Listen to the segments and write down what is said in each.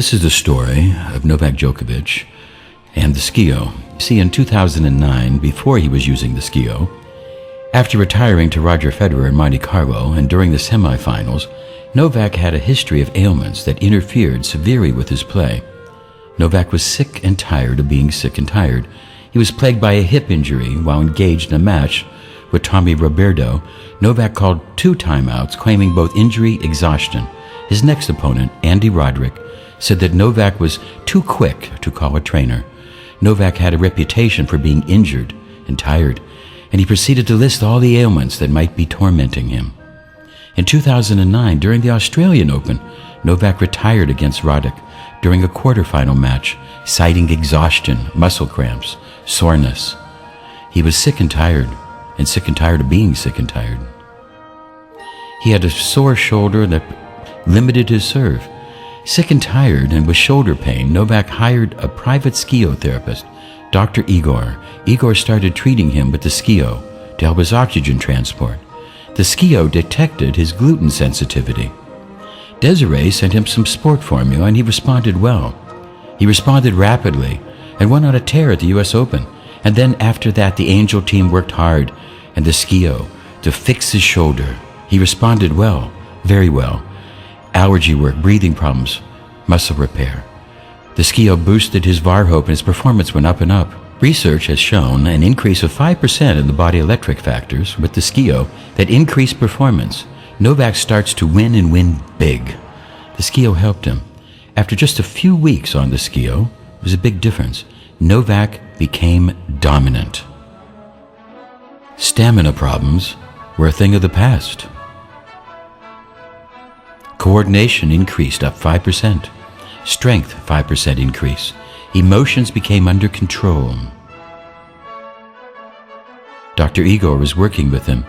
This is the story of Novak Djokovic and the skio. See, in 2009, before he was using the skio, after retiring to Roger Federer in Monte Carlo and during the semifinals, Novak had a history of ailments that interfered severely with his play. Novak was sick and tired of being sick and tired. He was plagued by a hip injury while engaged in a match with Tommy Roberto. Novak called 2 timeouts, claiming both injury and exhaustion. His next opponent, Andy Roddick, said that Novak was too quick to call a trainer. Novak had a reputation for being injured and tired, and he proceeded to list all the ailments that might be tormenting him. In 2009, during the Australian Open, Novak retired against Roddick during a quarterfinal match, citing exhaustion, muscle cramps, soreness. He was sick and tired of being sick and tired. He had a sore shoulder that limited his serve. Sick and tired and with shoulder pain, Novak hired a private skio therapist, Dr. Igor. Igor started treating him with the skio to help his oxygen transport. The skio detected his gluten sensitivity. Desiree sent him some sport formula and he responded well. He responded rapidly and went on a tear at the US Open. And then after that, the Angel team worked hard and the skio to fix his shoulder. He responded well, very well. Allergy work, breathing problems, muscle repair. The skio boosted his VAR hope and his performance went up and up. Research has shown an increase of 5% in the body electric factors with the skio that increased performance. Novak starts to win and win big. The skio helped him. After just a few weeks on the skio, it was a big difference. Novak became dominant. Stamina problems were a thing of the past. Coordination increased up 5%. Strength, 5% increase. Emotions became under control. Dr. Igor was working with him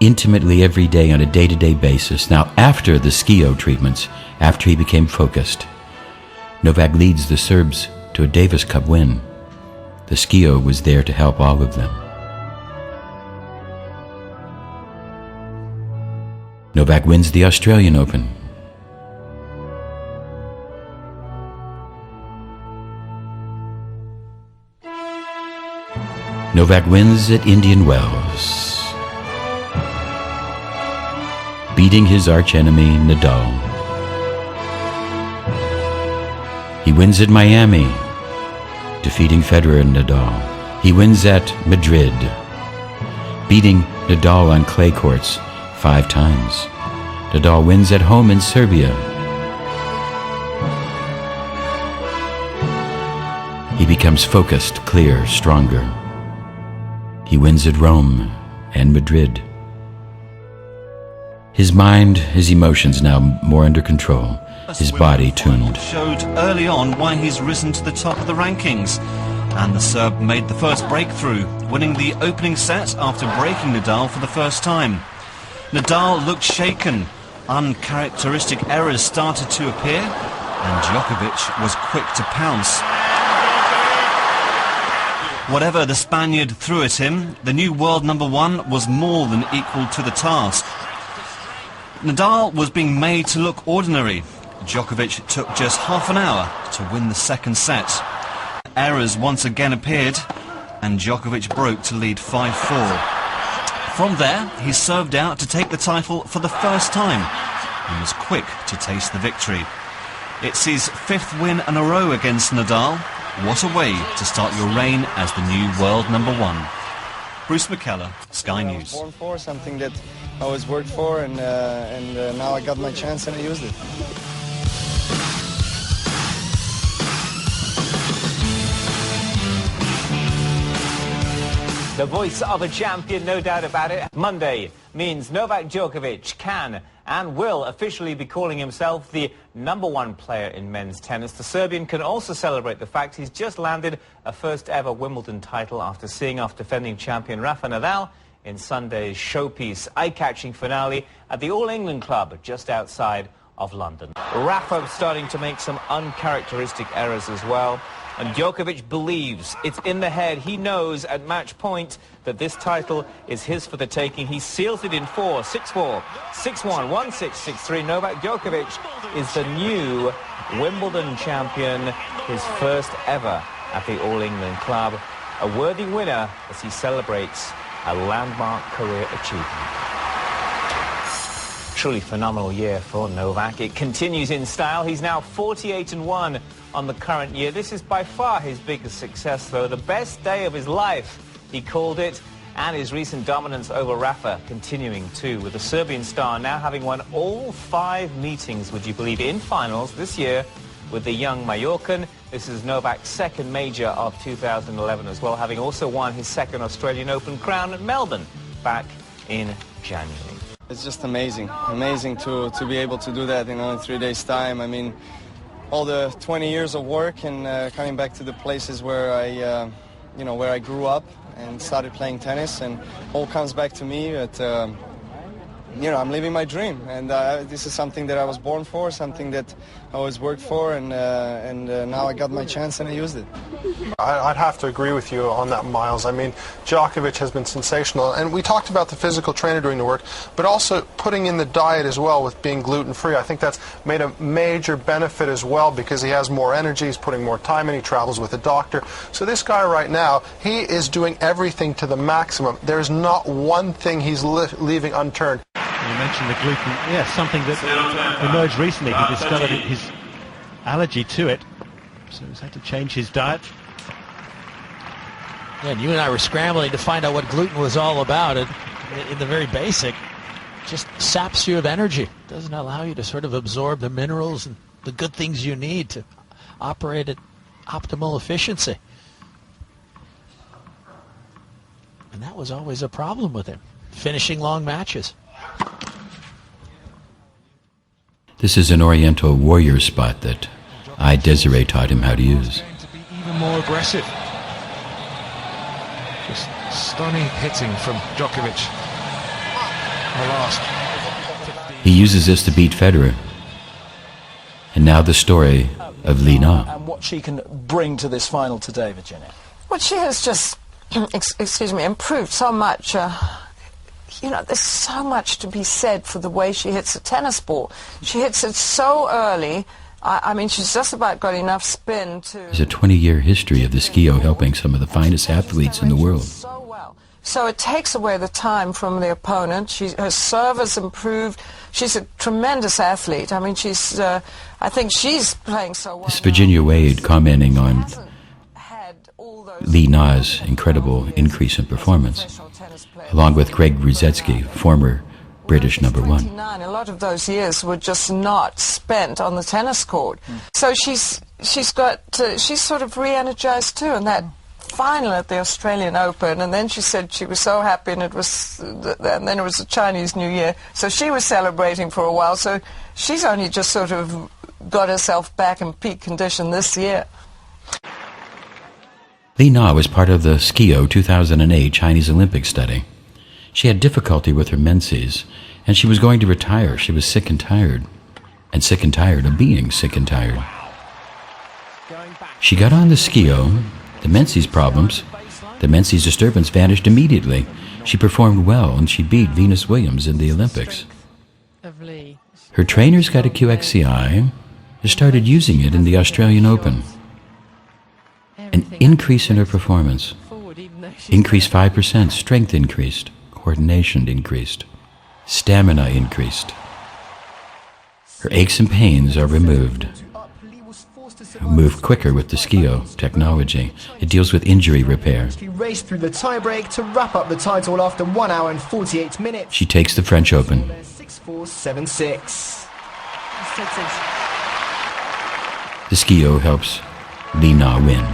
intimately every day on a day-to-day basis. Now, after the skio treatments, after he became focused, Novak leads the Serbs to a Davis Cup win. The skio was there to help all of them. Novak wins the Australian Open. Novak wins at Indian Wells, beating his archenemy Nadal. He wins at Miami, defeating Federer and Nadal. He wins at Madrid, beating Nadal on clay courts 5 times. Nadal wins at home in Serbia. He becomes focused, clear, stronger. He wins at Rome and Madrid. His mind, his emotions now more under control. His body tuned. Showed early on why he's risen to the top of the rankings. And the Serb made the first breakthrough, winning the opening set after breaking Nadal for the first time. Nadal looked shaken. Uncharacteristic errors started to appear, and Djokovic was quick to pounce. Whatever the Spaniard threw at him, the new world #1 was more than equal to the task. Nadal was being made to look ordinary. Djokovic took just half an hour to win the second set. Errors once again appeared, and Djokovic broke to lead 5-4. From there, he served out to take the title for the first time, and was quick to taste the victory. It's his 5th win in a row against Nadal. What a way to start your reign as the new world #1. Bruce McKellar, Sky News. Born for something that I always worked for, and now I got my chance and I used it. The voice of a champion, no doubt about it. Monday means Novak Djokovic can and will officially be calling himself the #1 player in men's tennis. The Serbian can also celebrate the fact he's just landed a first ever Wimbledon title after seeing off defending champion Rafa Nadal in Sunday's showpiece, eye-catching finale at the All England Club just outside of London. Rafa starting to make some uncharacteristic errors as well. And Djokovic believes it's in the head. He knows at match point that this title is his for the taking. He seals it in 4, 6-4, 6-1, 1-6, 6-3. Novak Djokovic is the new Wimbledon champion, his first ever at the All England Club. A worthy winner as he celebrates a landmark career achievement. Truly phenomenal year for Novak. It continues in style. He's now 48-1 on the current year. This is by far his biggest success, though. The best day of his life, he called it, and his recent dominance over Rafa continuing too, with the Serbian star now having won all 5 meetings, would you believe, in finals this year with the young Mallorcan. This is Novak's second major of 2011 as well, having also won his second Australian Open crown at Melbourne back in January. It's just amazing to be able to do that in only 3 days' time. I mean, all the 20 years of work and coming back to the places where where I grew up and started playing tennis, and all comes back to me. But I'm living my dream, and this is something that I was born for, something that I always worked for, and now I got my chance and I used it. I'd have to agree with you on that, Miles. I mean, Djokovic has been sensational, and we talked about the physical trainer doing the work, but also putting in the diet as well with being gluten-free. I think that's made a major benefit as well, because he has more energy, he's putting more time in, he travels with a doctor. So this guy right now, he is doing everything to the maximum. There's not one thing he's leaving unturned. You mentioned the gluten, something that emerged recently. He discovered his allergy to it, so he's had to change his diet. Yeah, and you and I were scrambling to find out what gluten was all about. In the very basic, just saps you of energy. Doesn't allow you to sort of absorb the minerals and the good things you need to operate at optimal efficiency. And that was always a problem with him, finishing long matches. This is an Oriental warrior spot that Desiree taught him how to use. To be even more aggressive. Just stunning hitting from Djokovic. The last 15. He uses this to beat Federer. And now the story of Li Na. And what she can bring to this final today, Virginia. Well, she has just, improved so much. There's so much to be said for the way she hits a tennis ball. She hits it so early. I mean, she's just about got enough spin to... There's a 20-year history of the skio helping some of the finest athletes in the world. So well. So it takes away the time from the opponent. Her serve has improved. She's a tremendous athlete. I mean, I think she's playing so well. This is Virginia Wade commenting on Li Na's incredible increase in performance, along with Greg Ruzetsky, former British #1. A lot of those years were just not spent on the tennis court. So she's sort of re-energized too, and that final at the Australian Open, and then she said she was so happy, and then it was the Chinese New Year, so she was celebrating for a while. So she's only just sort of got herself back in peak condition this year. Li Na was part of the skio 2008 Chinese Olympic study. She had difficulty with her menses, and she was going to retire. She was sick and tired of being sick and tired. She got on the skio. The menses problems, the menses disturbance vanished immediately. She performed well, and she beat Venus Williams in the Olympics. Her trainers got a QXCI and started using it in the Australian Open. An increase in her performance. Increased 5%, strength increased, coordination increased, stamina increased. Her aches and pains are removed. Move quicker with the skio technology. It deals with injury repair. She raced through the tiebreak to wrap up the title after 1 hour and 48 minutes. She takes the French Open. 6-4, 7-6. The skio helps Li Na win.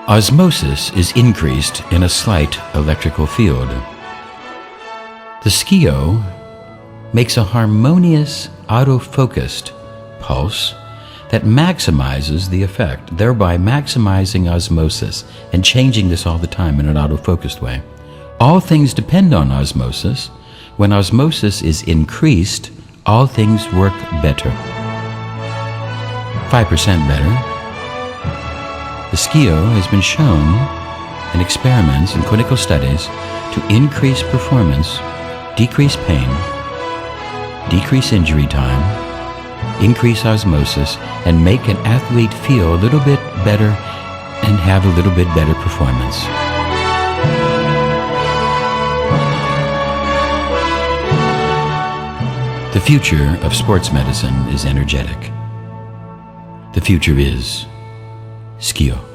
Osmosis is increased in a slight electrical field. The skio makes a harmonious, auto-focused pulse that maximizes the effect, thereby maximizing osmosis and changing this all the time in an auto-focused way. All things depend on osmosis, When osmosis is increased, all things work better. 5% better. The skio has been shown in experiments and clinical studies to increase performance, decrease pain, decrease injury time, increase osmosis, and make an athlete feel a little bit better and have a little bit better performance. The future of sports medicine is energetic. The future is skio.